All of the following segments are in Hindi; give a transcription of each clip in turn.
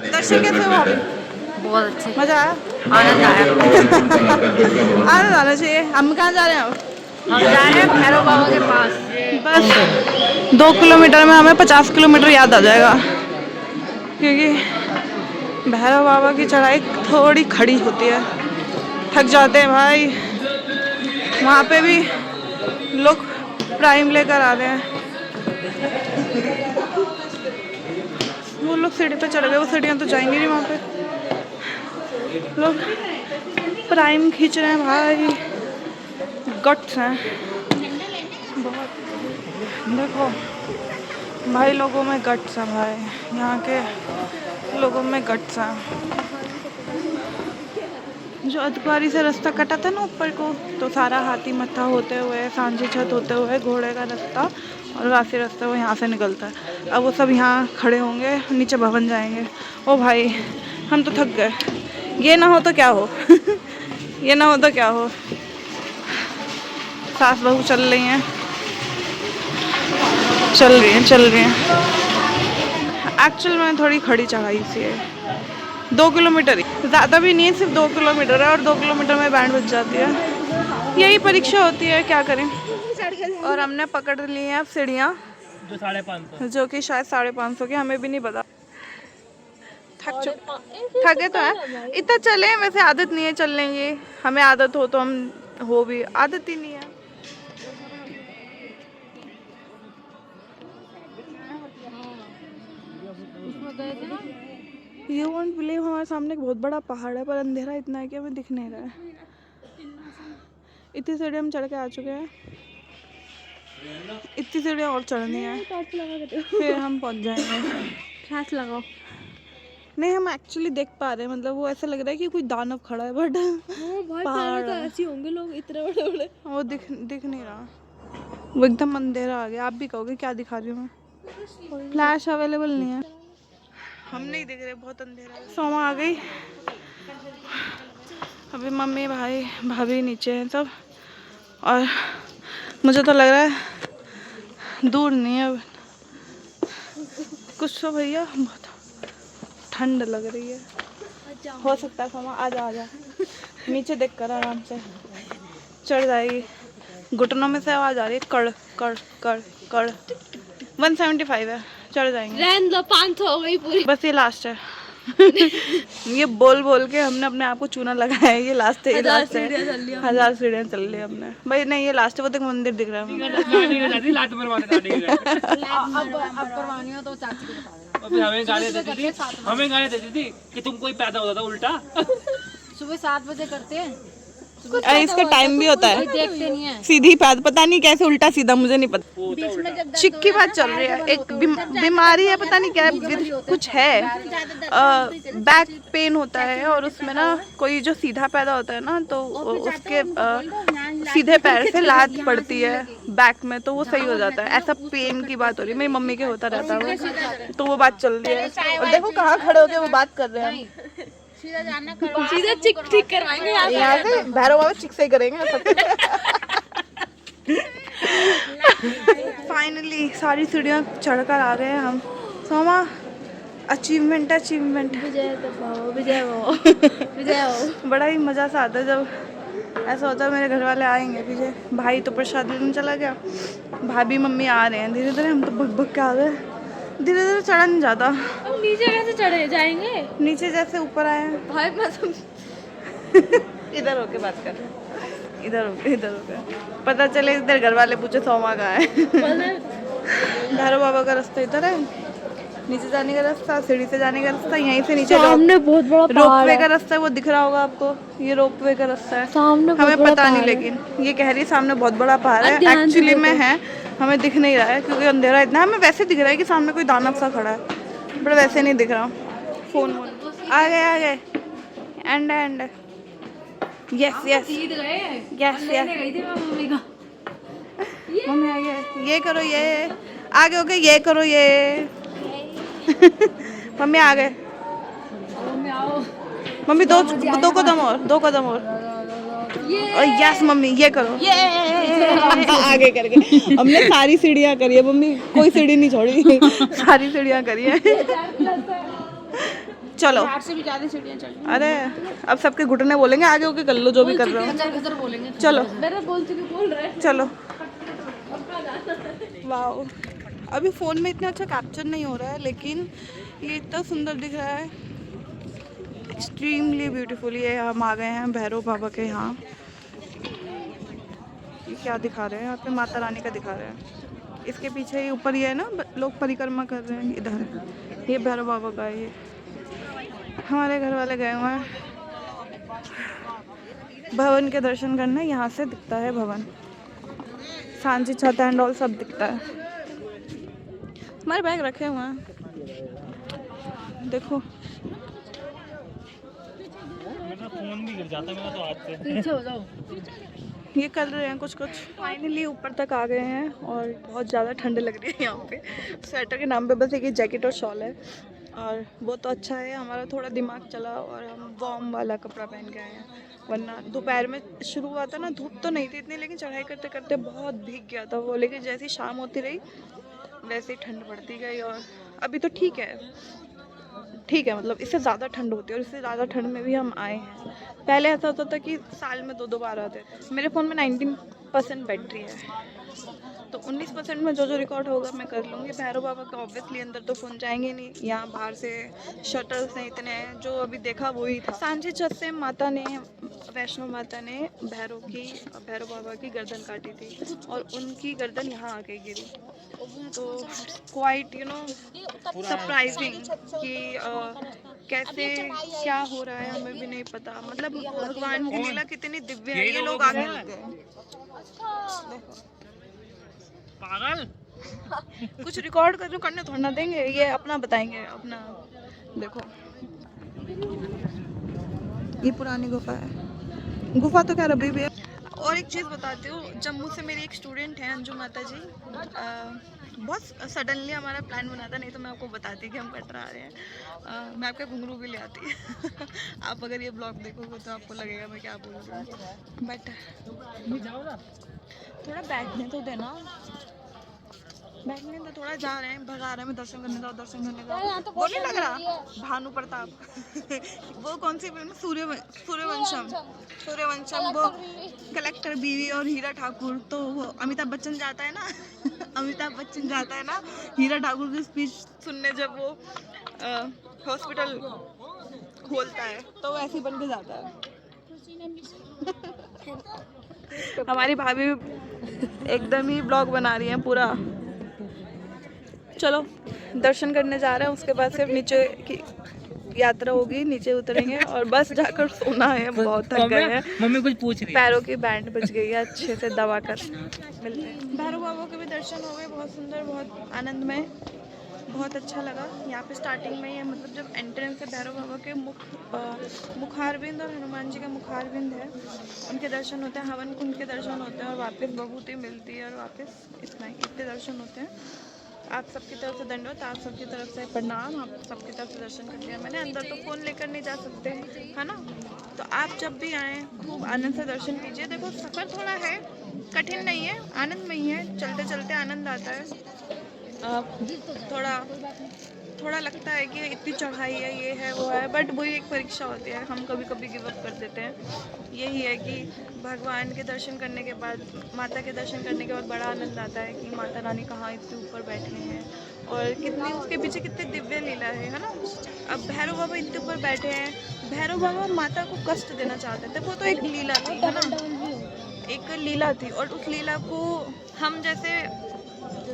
दर्शन कैसे हुआ अभी? बहुत अच्छे, मजा आया? आनंद आया। आनंद आना चाहिए। हम कहाँ जा रहे हैं अब? हम जा रहे हैं भैरव बाबा के पास। बस 2 किलोमीटर में हमें 50 किलोमीटर याद आ जाएगा, क्योंकि भैरव बाबा की चढ़ाई थोड़ी खड़ी होती है, थक जाते हैं भाई। वहाँ पे भी लोग प्राइम लेकर आ रहे हैं। वो लोग सीढ़ी पे चढ़ गए, वो सीढ़ियाँ तो जाएंगी नहीं वहाँ पे। लोग प्राइम खींच रहे हैं भाई, गट्स हैं बहुत। देखो भाई, लोगों में गट्स हैं भाई, यहाँ के लोगों में गट्स हैं। जो अधवारी से रास्ता कटा था ना ऊपर को, तो सारा हाथी मत्था होते हुए, सांझी छत होते हुए, घोड़े का रास्ता और वासी रास्ता वो यहाँ से निकलता है। अब वो सब यहाँ खड़े होंगे, नीचे भवन जाएंगे। ओ भाई, हम तो थक गए। ये ना हो तो क्या हो ये ना हो तो क्या हो। सास बहू चल रही हैं, चल रही हैं। एक्चुअल में थोड़ी खड़ी चढ़ाई सी है। 2 किलोमीटर ही, ज़्यादा भी नहीं है, सिर्फ 2 किलोमीटर है और 2 किलोमीटर में बैंड बज जाती है। यही परीक्षा होती है, क्या करें। और हमने पकड़ ली हैं अब सीढ़ियाँ, जो 550, जो कि शायद 550 की, हमें भी नहीं पता। थके तो है, इतना चले। वैसे आदत नहीं है चलने की, हमें आदत हो तो हम हो भी, आदत ही नहीं है। You won't believe, हमारे सामने एक बहुत बड़ा पहाड़ है, पर अंधेरा इतना है कि हमें दिख नहीं रहा है। इतनी सीढ़ियाँ हम चढ़ के आ चुके हैं, इतनी सीढ़ियाँ और चढ़नी है, फिर हम पहुँच जाएंगे। फ्लैश लगाओ। नहीं, हम एक्चुअली देख पा रहे हैं, मतलब वो ऐसा लग रहा है कि कोई दानव खड़ा है, बट पहाड़ तो ऐसे होंगे लोग इतने बड़े बड़े। वो दिख नहीं रहा, वो एकदम अंधेरा आ गया। आप भी कहोगे क्या दिखा रही हूँ मैं? फ्लैश अवेलेबल नहीं है, हम नहीं दिख रहे, बहुत अंधेरा है। सोमा आ गई, अभी मम्मी भाई भाभी नीचे हैं सब, और मुझे तो लग रहा है दूर नहीं है अब कुछ तो। भैया बहुत ठंड लग रही है, हो सकता है सोमा आ जा नीचे देख कर आराम से चढ़ जाएगी। घुटनों में से आवाज आ रही है, कड़ कड़ कड़ कड़। 175 है, चढ़ जाएंगे। रहने दो, 500 हो गई पूरी। बस ये लास्ट है ये बोल बोल के हमने अपने आप को चूना लगाया है, ये लास्ट है, ये लास्ट है। 1000 सीढ़ियाँ चल ली हमने भाई। नहीं, ये लास्ट है, वो तक मंदिर दिख रहा है। हमें गाली देती थी कि तुम कोई पैदा होता था उल्टा। सुबह 7 बजे करते हैं, इसका टाइम भी होता है, देखते नहीं है। सीधी बात, पता नहीं कैसे उल्टा सीधा, मुझे नहीं पता। चिक की बात चल रही है, एक बीमारी है, पता नहीं क्या कुछ है, बैक पेन होता है, और उसमें ना कोई जो सीधा पैदा होता है ना, तो उसके सीधे पैर से लात पड़ती है बैक में, तो वो सही हो जाता है। ऐसा पेन की बात हो रही है, मेरी मम्मी के होता रहता है वो, तो वो बात चल रही है। और देखो कहाँ खड़े होके वो बात कर रहे हैं। सीधा चिक ठीक करवाएंगे यहाँ से, भैरव बाबा चिक से ही करेंगे फाइनली सारी सीढ़ियाँ चढ़कर आ गए हैं हम। सोमा, अचीवमेंट है, अचीवमेंट। विजय हो। बड़ा ही मज़ा सा आता है जब ऐसा होता है मेरे घर वाले आएंगे पीछे। भाई तो प्रसाद लेने चला गया, भाभी मम्मी आ रहे हैं धीरे धीरे, हम तो भग भग के आ गए। धीरे धीरे चढ़ा नहीं जाता। अब नीचे कैसे चढ़े जाएंगे? नीचे जैसे ऊपर आए हैं भाई मतलब इधर होके बात कर, इधर होके पता चले इधर घर वाले पूछे सोमा कहाँ है। भैरव बाबा का रास्ता इधर है, नीचे जाने का रास्ता, सीढ़ी से जाने का रास्ता, यहीं से नीचे सामने बहुत बड़ा रोपवे का रास्ता है, वो दिख रहा होगा आपको, ये रोपवे का रास्ता है। सामने हमें पता नहीं, लेकिन ये कह रही है सामने बहुत बड़ा पहाड़ है, एक्चुअली में है, हमें दिख नहीं रहा है क्योंकि अंधेरा इतना है। हमें वैसे दिख रहा है कि सामने कोई दानव सा खड़ा है, बट वैसे नहीं दिख रहा। फोन आ गए एंड यस मम्मी आ गए, ये करो, ये आगे हो गए, ये करो, ये मम्मी आ गए। मम्मी दो कदम और यस मम्मी, ये करो, आगे करके हमने सारी सीढ़ियाँ करी है मम्मी, कोई सीढ़ी नहीं छोड़ी, सारी सीढ़ियाँ करी है। चलो। से भी ज्यादा सीढ़ियां चढ़ अरे अब सबके घुटने बोलेंगे, आगे होके कर लो जो भी कर रहे हो। खतर बोलेंगे। चलो मेरा बोलते कि बोल रहे हैं। चलो। वाओ, अभी फ़ोन में इतना अच्छा कैप्चर नहीं हो रहा है, लेकिन ये इतना सुंदर दिख रहा है, एक्सट्रीमली ब्यूटीफुल। ये हम आ गए हैं भैरव बाबा के यहाँ। ये क्या दिखा रहे हैं यहाँ पे? माता रानी का दिखा रहे हैं। इसके पीछे ये ऊपर ये है ना, लोग परिक्रमा कर रहे हैं इधर। ये भैरव बाबा का है। ये हमारे घर वाले गए हुए हैं भवन के दर्शन करने। यहाँ से दिखता है भवन, सांची छत एंड ऑल सब दिखता है। हमारे बैग रखे हुए हैं, देखो। मेरा फोन भी गिर जाता मेरा तो हाथ से। पीछे हो जाओ। ये कर रहे हैं कुछ कुछ। फाइनली ऊपर तक आ गए हैं और बहुत ज़्यादा ठंड लग रही है यहाँ पे। स्वेटर के नाम पे बस एक जैकेट और शॉल है, और वो तो अच्छा है। हमारा थोड़ा दिमाग चला और हम वार्म वाला कपड़ा पहन के आए हैं, वरना दोपहर में शुरू हुआ था ना, धूप तो नहीं थी इतनी, लेकिन चढ़ाई करते करते बहुत भीग गया था वो। लेकिन जैसे ही शाम होती रही वैसे ही ठंड बढ़ती गई, और अभी तो ठीक है, मतलब इससे ज़्यादा ठंड होती है, और इससे ज़्यादा ठंड में भी हम आए हैं। पहले ऐसा होता था कि साल में 2 बार आते थे। मेरे फ़ोन में 19% बैटरी है, तो 19% में जो जो रिकॉर्ड होगा मैं कर लूँगी। भैरव बाबा का ऑब्वियसली अंदर तो फ़ोन जाएंगे नहीं, यहाँ बाहर से शटल्स हैं इतने हैं, जो अभी देखा वही था। सांची छत से माता ने, वैष्णो माता ने भैरव बाबा की गर्दन काटी थी, और उनकी गर्दन यहाँ आके गिरी। तो क्वाइट सरप्राइजिंग कि कैसे क्या हो रहा है हमें भी नहीं पता। मतलब भगवान की लीला कितनी दिव्य है। ये लोग आगे लग गए, पागल। कुछ रिकॉर्ड करने थोड़ा ना देंगे, ये अपना बताएंगे अपना। देखो ये पुरानी गुफा है, गुफा तो खैर अभी भी है। और एक चीज़ बताती हूँ, जम्मू से मेरी एक स्टूडेंट है अंजू माता जी। बहुत सडनली हमारा प्लान बना था, नहीं तो मैं आपको बताती कि हम कटरा आ रहे हैं। मैं आपके घुंघरू भी ले आती आप अगर ये ब्लॉग देखोगे तो आपको लगेगा मैं क्या बोल रही हूँ, बट थोड़ा बैठने तो देना, बैठने तो थोड़ा जा रहे हैं, भगा रहे हैं, दर्शन करने का, दर्शन करने का। वो नहीं लग रहा भानु प्रताप, वो कौन सी फिल्म, सूर्यवंशम, वो कलेक्टर बीवी और हीरा ठाकुर। तो वो अमिताभ बच्चन जाता है ना अमिताभ बच्चन जाता है ना हीरा ठाकुर की स्पीच सुनने, जब वो हॉस्पिटल खोलता है, तो वो ऐसे ही बन के जाता है। हमारी भाभी एकदम ही ब्लॉग बना रही है पूरा। चलो दर्शन करने जा रहे हैं, उसके बाद सिर्फ नीचे की यात्रा होगी, नीचे उतरेंगे और बस जाकर सोना है, बहुत थक गए हैं। मम्मी कुछ पूछ रही है। पैरों की बैंड बज गई है, अच्छे से दबा कर मिलते हैं। भैरव बाबा के भी दर्शन हो गए, बहुत सुंदर, बहुत आनंदमय, बहुत अच्छा लगा। यहाँ पे स्टार्टिंग में ही, मतलब जब एंट्रेंस है भैरव बाबा के मुखारविंद और हनुमान जी का मुखारविंद है, उनके दर्शन होते हैं। हवन कुंड के दर्शन होते हैं, और वापस बभूति मिलती है, और वापस इतने दर्शन होते हैं। आप सबकी तरफ से दंडवत, आप सबकी तरफ से प्रणाम, आप सबकी तरफ से दर्शन कर लिया मैंने। अंदर तो फ़ोन लेकर नहीं जा सकते, है ना? तो आप जब भी आएँ खूब आनंद से दर्शन कीजिए। देखो सफ़र थोड़ा है, कठिन नहीं है, आनंदमय है, चलते चलते आनंद आता है। थोड़ा लगता है कि इतनी चढ़ाई है, ये है वो है, बट वही एक परीक्षा होती है, हम कभी कभी गिव अप कर देते हैं। यही है कि भगवान के दर्शन करने के बाद, माता के दर्शन करने के बाद बड़ा आनंद आता है कि माता रानी कहाँ इतने ऊपर बैठे हैं, और कितनी उसके पीछे कितनी दिव्य लीला है ना? अब भैरव बाबा इतने ऊपर बैठे हैं, भैरव बाबा माता को कष्ट देना चाहते थे, वो तो एक लीला थी, है ना? एक लीला थी, और उस लीला को हम जैसे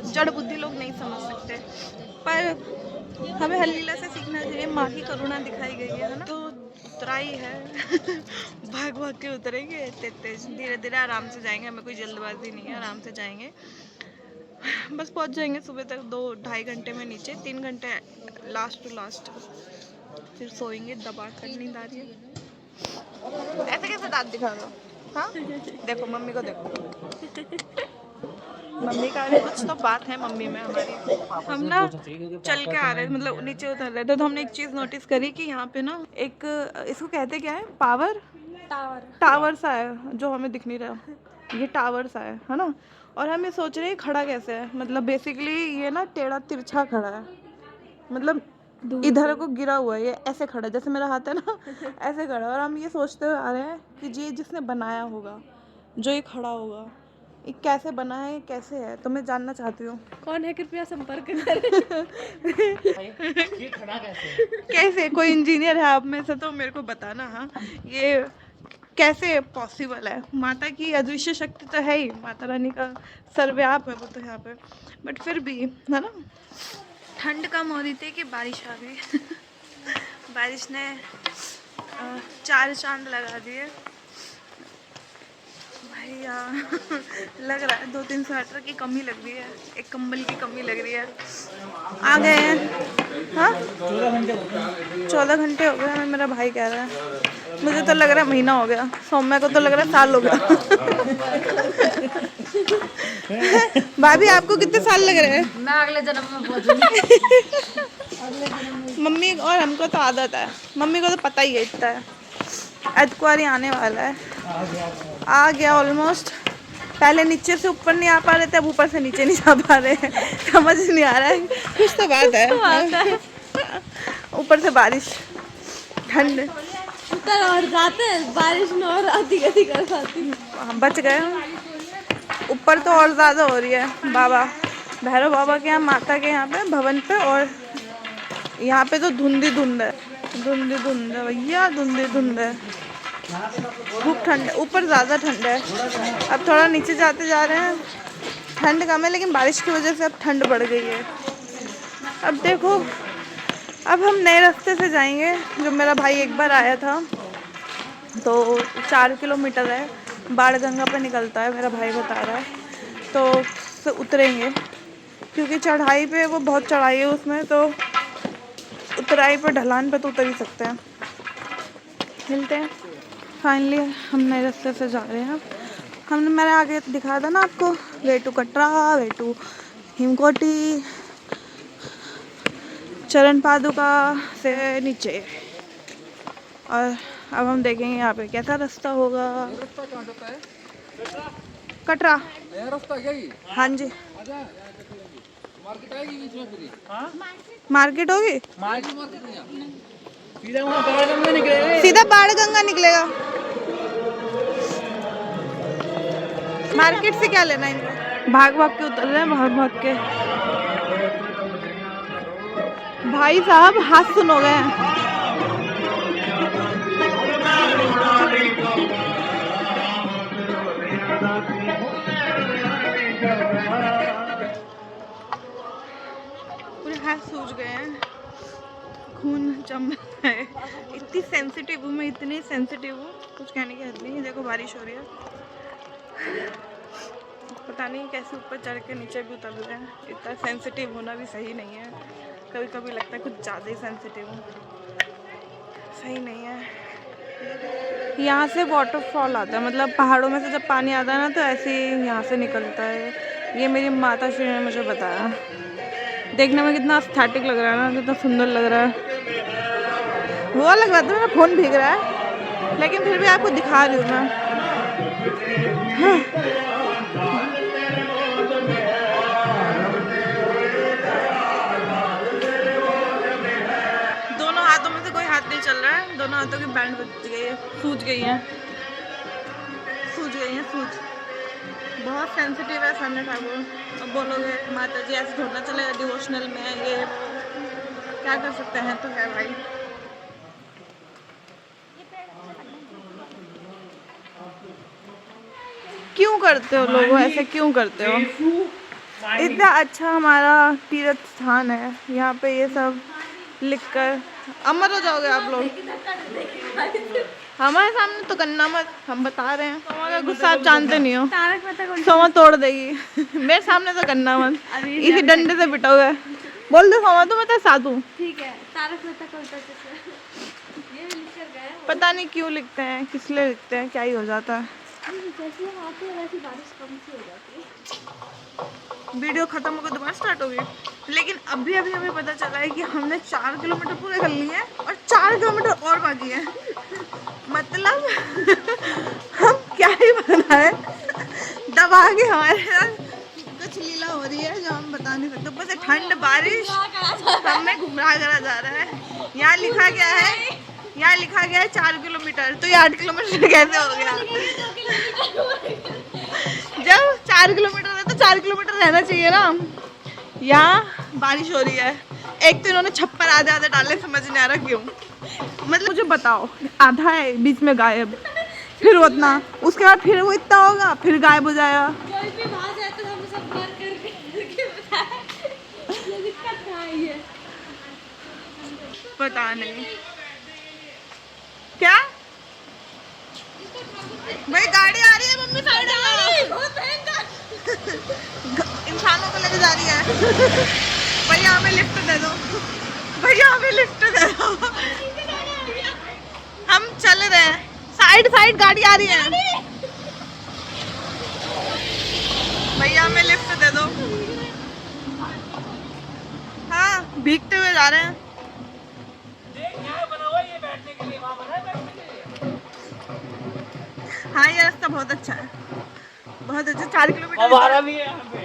जड़ बुद्धि लोग नहीं समझ सकते, पर हमें हर लीला से सीखना चाहिए। माँ की करुणा दिखाई गई है ना? तो उतराई है भाग भाग के उतरेंगे, तेज धीरे धीरे आराम से जाएंगे, हमें कोई जल्दबाजी नहीं है, आराम से जाएंगे। बस पहुंच जाएंगे सुबह तक 2-2.5 घंटे में नीचे, 3 घंटे लास्ट टू लास्ट, फिर सोएंगे दबा कर, नींद आ रही है। ऐसे कैसे दांत दिखा रहा? हाँ देखो मम्मी को देखो, मम्मी का अरे कुछ तो बात है मम्मी में हमारी। हम ना चल के आ रहे थे, मतलब नीचे उतर रहे थे, तो हमने एक चीज़ नोटिस करी कि यहाँ पे ना एक, इसको कहते क्या है, टावर सा है, जो हमें दिख नहीं रहा, ये टावर सा है ना? और हम ये सोच रहे हैं खड़ा कैसे है, मतलब बेसिकली ये ना टेढ़ा तिरछा खड़ा है, मतलब इधर को गिरा हुआ है, ये ऐसे खड़ा है जैसे मेरा हाथ है ना ऐसे खड़ा है। और हम ये सोचते हुए आ रहे हैं कि ये जिसने बनाया होगा, जो ये खड़ा होगा, ये कैसे बना है, कैसे है, तो मैं जानना चाहती हूँ। कौन है कृपया संपर्क करें। ये खड़ा कैसे? कैसे, कोई इंजीनियर है आप में से तो मेरे को बताना। हाँ, ये कैसे पॉसिबल है? माता की अदृश्य शक्ति तो है ही, माता रानी का सर्वव्याप है वो तो यहाँ पे, बट फिर भी है ना। ठंड कम हो रही थी कि बारिश आ गई। बारिश ने 4 चांद लगा दिए भैया। लग रहा है 2-3 स्वेटर की कमी लग रही है, एक कंबल की कमी लग रही है। आ गए हैं। हाँ 14 घंटे हो गए, मेरा भाई कह रहा है। मुझे तो लग रहा है महीना हो गया, सौम्या को तो लग रहा है साल हो गया। भाभी आपको कितने साल लग रहे हैं? मैं अगले जन्म में पहुंचूंगी। मम्मी और हमको तो आदत है, मम्मी को तो पता ही है इतना है। अदकुआरी आने वाला है, आ गया ऑलमोस्ट। पहले नीचे से ऊपर नहीं आ पा रहे थे, अब ऊपर से नीचे नहीं जा पा रहे हैं। समझ नहीं आ रहा है, कुछ तो बात है। ऊपर से बारिश, ठंड, उतर और जाते हैं बारिश में और आती गति कर जाती। बच गए। ऊपर तो और ज़्यादा हो रही है। बाबा भैरव बाबा के यहाँ, माता के यहाँ पे भवन पे, और यहाँ पे तो धुंधी धुंध है, धुंधी धुंध है भैया, धुंधी धुंध है। खूब ठंड है, ऊपर ज़्यादा ठंड है। अब थोड़ा नीचे जाते जा रहे हैं, ठंड कम है, लेकिन बारिश की वजह से अब ठंड बढ़ गई है। अब देखो, अब हम नए रास्ते से जाएंगे, जो मेरा भाई एक बार आया था। तो 4 किलोमीटर है, बाणगंगा पे निकलता है, मेरा भाई बता रहा है। तो उतरेंगे, क्योंकि चढ़ाई पे वो बहुत चढ़ाई है उसमें, तो उतराई पर ढलान पे तो उतर ही सकते हैं। मिलते हैं। फाइनली हम नए रास्ते से जा रहे हैं। हमने, मैंने आगे दिखाया था ना आपको, way to Katra, way to Himkoti, Charan Paduka से नीचे। और अब हम देखेंगे यहाँ पे कैसा रास्ता होगा। कटरा नया रास्ता क्या ये? हाँ जी, मार्केट आएगी बीच में पूरी। मार्केट होगी, सीधा वहाँ बाणगंगा निकलेगा। सीधा बाणगंगा निकलेगा। मार्केट से क्या लेना इनको? भाग भाग के उतर रहे हैं, भाग भाग के। भाई साहब हाथ सुन हो गए हैं। पूरे हाथ सूज गए हैं, खून जम रहा है। इतनी सेंसिटिव हूँ मैं, इतनी सेंसिटिव हूँ, कुछ कहने की हद नहीं। देखो बारिश हो रही है, पता नहीं कैसे ऊपर चढ़ के नीचे भी उतर रहे हैं। इतना सेंसिटिव होना भी सही नहीं है। कभी कभी लगता है कुछ ज़्यादा ही सेंसिटिव हूँ, सही नहीं है। यहाँ से वाटरफॉल आता है, मतलब पहाड़ों में से जब पानी आता है ना, तो ऐसे ही यहाँ से निकलता है। ये मेरी माता श्री ने मुझे बताया। देखने में कितना एस्थेटिक लग रहा है ना, कितना सुंदर लग रहा है। वो अलग बात है, मेरा फ़ोन भीग रहा है, लेकिन फिर भी आपको दिखा रही हूँ मैं। हाँ। दोनों हाथों में से कोई हाथ नहीं चल रहा है, दोनों हाथों की बैंड बज गई है, सूज गई हैं, सूज गई हैं, सूज। बहुत सेंसिटिव है सामने ठाकुर। अब बोलोगे माता जी ऐसे थोड़ा चलेगा, डिवोशनल में ये क्या कर सकते हैं, तो है भाई। क्यों करते हो लोगों ऐसे, क्यों करते हो? इतना अच्छा हमारा तीर्थ स्थान है, यहाँ पे ये सब लिखकर अमर हो जाओगे आप लोग। हमारे सामने तो करना मत, हम बता रहे हैं। हमारा गुस्सा आप जानते नहीं हो, सोमा तोड़ देगी। मेरे सामने तो करना मत, इसी डंडे से पिटोगे। बोल दो सोमा तो मैं तो साधु। ठीक है, तारक मेहता का उल्टा चश्मा ये भी लिख कर गए। पता नहीं क्यों लिखते हैं, किस लिए लिखते हैं, क्या ही हो जाता है। जैसे हम आते हैं वैसी बारिश कम सी हो जाती है। वीडियो खत्म होकर दोबारा स्टार्ट होगी, लेकिन अभी अभी हमें पता चला है कि हमने 4 किलोमीटर पूरे कर लिए हैं और 4 किलोमीटर और बाकी है। मतलब हम क्या ही बनाए, दबा के हमारे साथ कुछ लीला हो रही है जो हम बता नहीं सकते। तो ऊपर से ठंड बारिश हमें गुमराह करा जा रहा है। यहाँ लिखा गया है 4 किलोमीटर, तो ये 8 किलोमीटर कैसे हो गया? जब 4 किलोमीटर है तो 4 किलोमीटर रहना चाहिए ना। यहाँ बारिश हो रही है। एक तो इन्होंने छप्पर आधे आधे डाले, समझ नहीं आ रहा क्यों। मतलब मुझे बताओ, आधा है बीच में गायब, फिर उतना, उसके बाद फिर वो इतना होगा, फिर गायब हो जाएगा। पता नहीं क्या भाई, गाड़ी आ रही है मम्मी, साइड इंसानों को लेके जा रही है। भैया हमें लिफ्ट दे दो, भैया हमें लिफ्ट दे दो। हम चल रहे हैं, साइड साइड गाड़ी आ रही है। भैया हमें लिफ्ट दे दो। हाँ, भीगते हुए जा रहे हैं। हाँ, ये रास्ता बहुत अच्छा है, बहुत अच्छा। 4 किलोमीटर हमारा भी है यहाँ पे।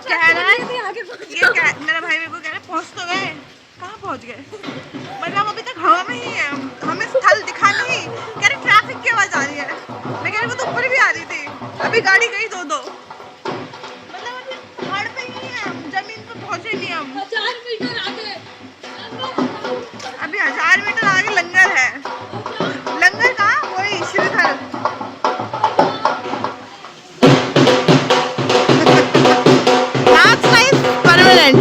कह रहा है मेरा भाई मेरे को कह रहा है पहुँच तो गए, कहाँ पहुँच गए? मतलब अभी तक हवा में ही है, हमें स्थल दिखा नहीं। कह रहे ट्रैफिक की आवाज आ रही है, मैं कह रही वो तो ऊपर भी आ रही थी, अभी गाड़ी गई दो। मतलब अभी पहाड़ पे ही है, जमीन पे पहुँचे नहीं हम। 1000 मीटर आगे, अभी 1000 मीटर आगे लंगर है। लंगर कहाँ? वही Shridhar. That's nice, permanent.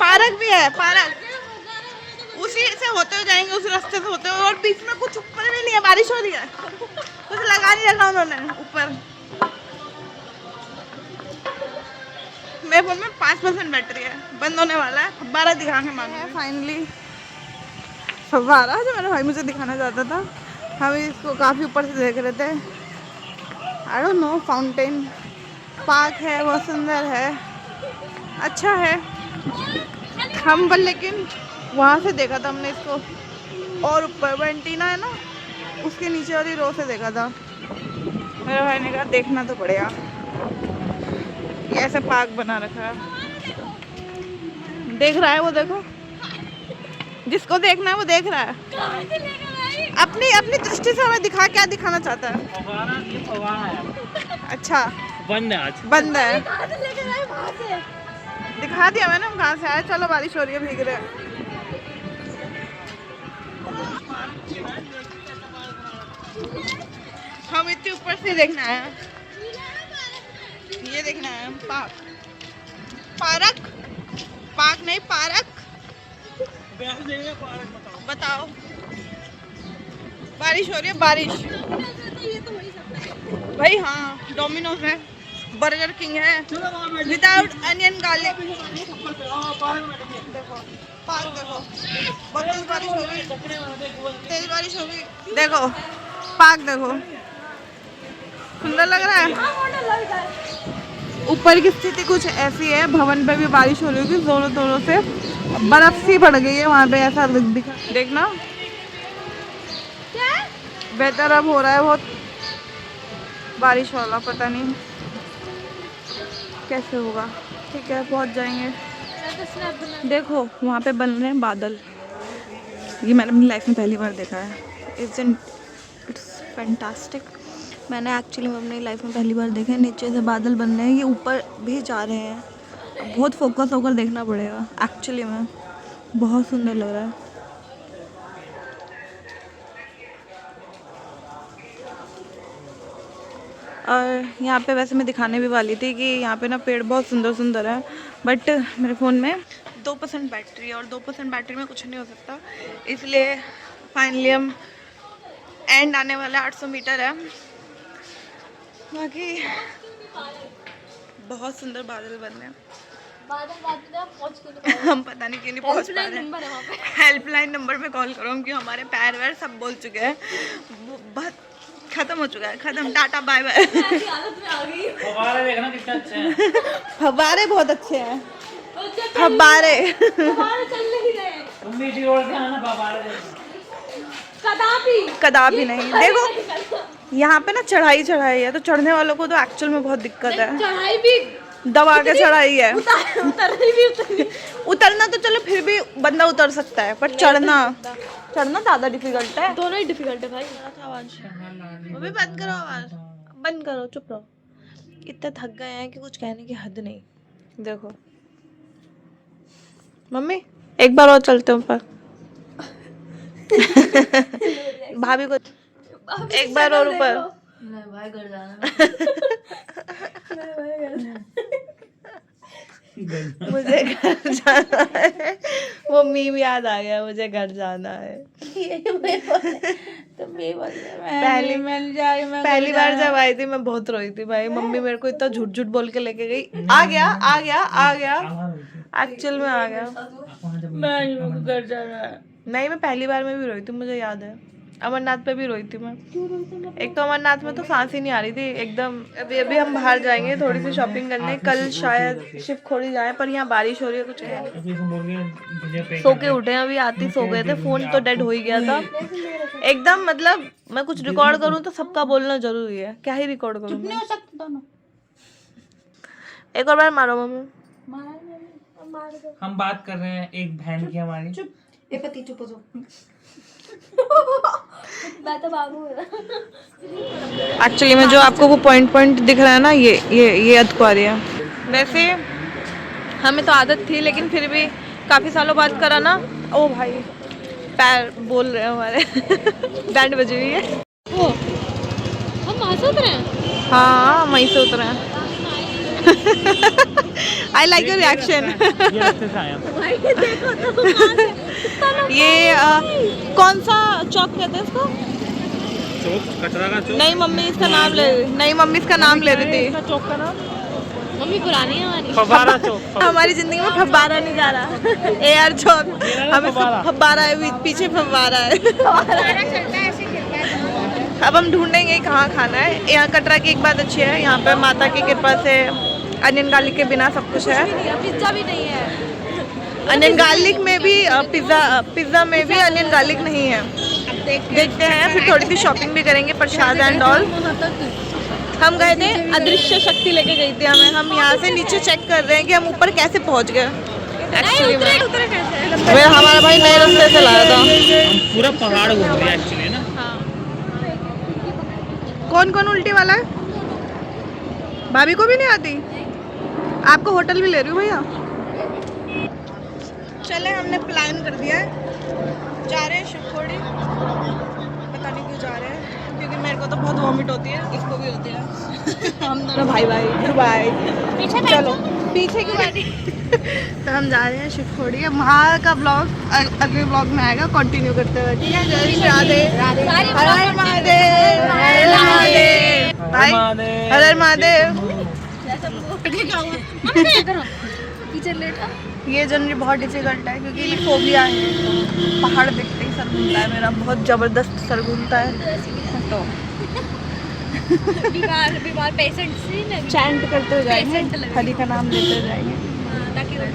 Park भी है, पार्क उसी से होते हुए जाएंगे, उस रास्ते से होते हुए। और बीच में कुछ ऊपर भी नहीं है, बारिश हो रही है, कुछ लगा नहीं रखा उन्होंने ऊपर। मेरे फोन में 5% बैटरी है, बंद होने वाला है। फव्वारा दिखा के मांगे फाइनली, फव्वारा जो मेरा भाई मुझे दिखाना चाहता था। हम इसको काफ़ी ऊपर से देख रहे थे। I don't know, fountain park है, बहुत सुंदर है, अच्छा है। हम पर लेकिन वहाँ से देखा था हमने इसको, और ऊपर वेंटीना है ना, उसके नीचे वाली रो से देखा था। मेरे भाई ने कहा देखना तो पड़ेगा, ये ऐसा पार्क बना रखा है। देख रहा है वो, देखो, जिसको देखना है वो देख रहा है। अपनी अपनी दृष्टि से हमें दिखा, क्या दिखाना चाहता है? अच्छा, बंद है आज, बंद है। दिखा दिया मैंने हम कहाँ से आए। चलो, बारिश हो रही है, भीग रहे हैं। हम इतने ऊपर से देखना है, ये देखना है पार्क। पार्क पार्क नहीं, पार्क बताओ। बारिश हो रही है, बारिश भाई। हाँ, डोमिनोज है, बर्गर किंग है विदाउट अनियन गार्लिक। देखो पार्क, देखो बहुत तेज बारिश हो गई, तेज बारिश हो गई। देखो पार्क, देखो सुंदर लग रहा है। ऊपर की स्थिति कुछ ऐसी है, भवन पे भी बारिश हो रही होगी जोरों तोरों से, बर्फ सी पड़ गई है वहाँ पे, ऐसा दिखा। देखना बेहतर अब हो रहा है बहुत बारिश वाला, पता नहीं कैसे होगा। ठीक है पहुँच जाएंगे। देखो वहाँ पे बन रहे हैं बादल, ये मैंने अपनी लाइफ में पहली बार देखा है। It's fantastic. मैंने एक्चुअली में अपनी लाइफ में पहली बार देखा है, नीचे से बादल बन रहे हैं, ये ऊपर भी जा रहे हैं। बहुत फोकस होकर देखना पड़ेगा एक्चुअली में, बहुत सुंदर लग रहा है। और यहाँ पे वैसे मैं दिखाने भी वाली थी कि यहाँ पे ना पेड़ बहुत सुंदर सुंदर है, बट मेरे फ़ोन में 2% बैटरी है और 2% बैटरी में कुछ नहीं हो सकता, इसलिए फाइनली हम एंड आने वाला 800 मीटर है। बाकी बहुत सुंदर बादल बन रहे हैं। हम पता नहीं क्यों नहीं पहुंच पा रहे हैं। हेल्पलाइन नंबर पे कॉल करो, क्योंकि हमारे पैर वैर सब बोल चुके हैं, बहुत खत्म हो चुका है, खत्म, टाटा बाय बाय। फव्वारे देखना कितना अच्छे हैं। फव्वारे बहुत अच्छे हैं, फव्वारे। तुम भी इसी रोड पे आना, फव्वारे देखना। कदापि नहीं। देखो यहाँ पे ना चढ़ाई है, तो चढ़ने वालों को तो एक्चुअल में बहुत दिक्कत है। चढ़ाई भी दबा के चढ़ाई है। उतरनी उतरना तो चलो फिर भी बंदा उतर सकता है, पर चढ़ना ज्यादा डिफिकल्ट है। दोनों ही डिफिकल्ट है भाई। मम्मी बंद करो आवाज, बंद करो, चुप रहो। इतने थक गए हैं कि कुछ कहने की हद नहीं। देखो मम्मी एक बार और चलते हैं ऊपर। भाभी को एक बार और ऊपर। मुझे घर जाना है, वो मीम याद आ गया, मुझे घर जाना है। पहली बार जब आई थी मैं बहुत रोई थी भाई, मम्मी मेरे को इतना झूठ झूठ बोल के लेके गई। आ गया एक्चुअल में आ गया। मैं घर जाना है। नहीं, मैं पहली बार में भी रोई थी, मुझे याद है। अमरनाथ पे भी रोई थी मैं। एक तो अमरनाथ में तो सांस ही नहीं आ रही थी एकदम। अभी हम बाहर जाएंगे थोड़ी सी शॉपिंग करने, कल शायद शिवखोड़ी जाएं, पर यहाँ बारिश हो रही है कुछ है। सो के उठे अभी, आती सो गए थे, फोन तो डेड हो ही गया था एकदम। मतलब मैं कुछ रिकॉर्ड करूँ तो सबका बोलना जरूरी है, क्या ही रिकॉर्ड करूँ। एक और बार मारो मम्मी। हम बात कर रहे हैं एक बहन की हमारी। चुप हो जाओ। मैं तो बाबू एक्चुअली में जो आपको वो पॉइंट दिख रहा है ना, ये अधकुआरी है। वैसे हमें तो आदत थी, लेकिन फिर भी काफ़ी सालों बाद करा ना। ओ भाई पैर बोल रहे हैं हमारे। बैंड बजी हुई है। हम वहाँ से उतरे हैं। हाँ वहीं से उतरे हैं। I like your reaction. ये कौन सा चौक कहते हैं इसको? कटरा का चौक। नहीं मम्मी इसका नाम ले रही थी। चौक का नाम मम्मी पुरानी है हमारी। फव्वारा चौक। हमारी जिंदगी में फव्वारा नहीं जा रहा। AR चौक, हम इसको फव्वारा है, पीछे फव्वारा है। अब हम ढूंढेंगे कहाँ खाना है। यहाँ कटरा की एक बात अच्छी है, यहाँ पे माता की कृपा से अनियन गार्लिक के बिना सब कुछ है। पिज्जा भी नहीं है। अनियन गार्लिक में भी पिज्जा में भी अनियन गार्लिक नहीं है। देखते हैं, फिर थोड़ी सी शॉपिंग भी करेंगे, प्रसाद एंड ऑल। हम गए थे, अदृश्य शक्ति लेके गई थी हमें। हम यहाँ से नीचे चेक कर रहे हैं कि हम ऊपर कैसे पहुँच गए। एक्चुअली में उतरे कैसे? हमारा भाई नए रास्ते से लाया था। हम पूरा पहाड़ घूम रहे हैं एक्चुअली ना। कौन उल्टी वाला है? भाभी को भी नहीं आती? आपको होटल भी ले रही हूँ भैया। चले, हमने प्लान कर दिया है, जा रहे हैं शिवखोड़ी। पता नहीं क्यों जा रहे हैं, क्योंकि मेरे को तो बहुत वॉमिट होती है, इसको भी होती है। हम दोनों भाई बाय। चलो पीछे की बैठी। तो हम जा रहे हैं शिवखोड़ी। वहाँ का ब्लॉग अगले ब्लॉग में आएगा, कंटिन्यू करते हुए। ठीक है, जय श्री राधे। हर हर महादेव। हर हर महादेव। पीछे लेटा। ये जर्नी बहुत डिफिकल्ट है, क्योंकि ये फोबिया है। पहाड़ दिखते ही सर घूमता है मेरा, बहुत ज़बरदस्त सर घूमता है। तो बीमार बीमार पेशेंट से ना चैंट करते हुए Patient जाएंगे, लगेंगे। हरि का नाम लेते हुए जाएंगे। ताकि वो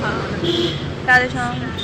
हाँ, राधे श्याम।